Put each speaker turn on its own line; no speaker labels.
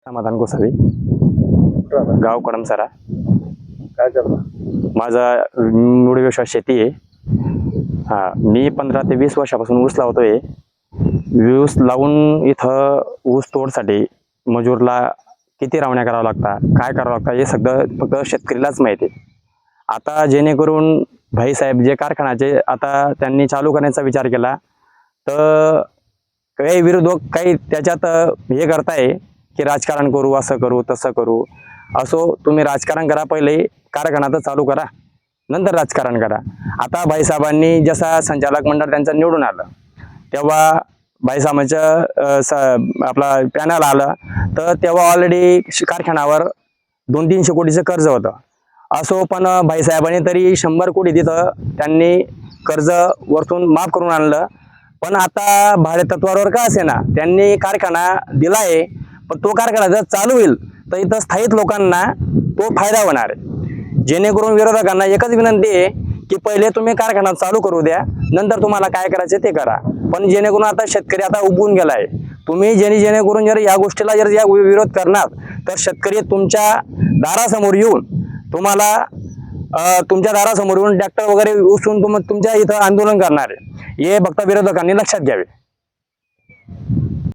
समाधान गोसावी, गाव कडमसरा.
काय करता?
माझा मूळ व्यवसाय शेती आहे. मी 15 ते 20 वर्षापासून ऊस लावतोय. ऊस लावून इथं ऊस तोडसाठी मजूरला किती रावण्या करावं लागतात, काय करावं लागतं हे सगळं फक्त शेतकरीलाच माहिती आहे. आता जेणेकरून भाईसाहेब जे कारखान्याचे आता त्यांनी चालू करण्याचा विचार केला, तर काही विरोधक काही त्याच्यात हे करताय की राजकारण करू, असं करू तसं करू. असो, तुम्ही राजकारण करा, पहिले कारखाना तर चालू करा, नंतर राजकारण करा. आता भाईसाहेबांनी जसा संचालक मंडळ त्यांचं निवडून आलं, तेव्हा भाईसाहेबांचं आपला पॅनल आलं, तर तेव्हा ऑलरेडी कारखान्यावर 200-300 कोटीचं कर्ज होतं. असो, पण भाईसाहेबांनी तरी 100 कोटी तिथं त्यांनी कर्ज वरतून माफ करून आणलं. पण आता भाडे तत्वावर का असे ना, त्यांनी कारखाना दिलाय, पण तो कारखाना जर चालू होईल तर इथं स्थायिक लोकांना तो फायदा होणार आहे. जेणेकरून विरोधकांना एकच विनंती आहे की पहिले तुम्ही कारखाना चालू करू द्या, नंतर तुम्हाला काय करायचं ते करा. पण जेणेकरून आता शेतकरी आता उगवून गेलाय. तुम्ही जेणेकरून जर या गोष्टीला जर या विरोध करणार, तर शेतकरी तुमच्या दारासमोर येऊन तुम्हाला तुमच्या दारासमोर येऊन ट्रॅक्टर वगैरे उचलून तुमच्या इथं आंदोलन करणार आहे. हे फक्त विरोधकांनी लक्षात घ्यावे.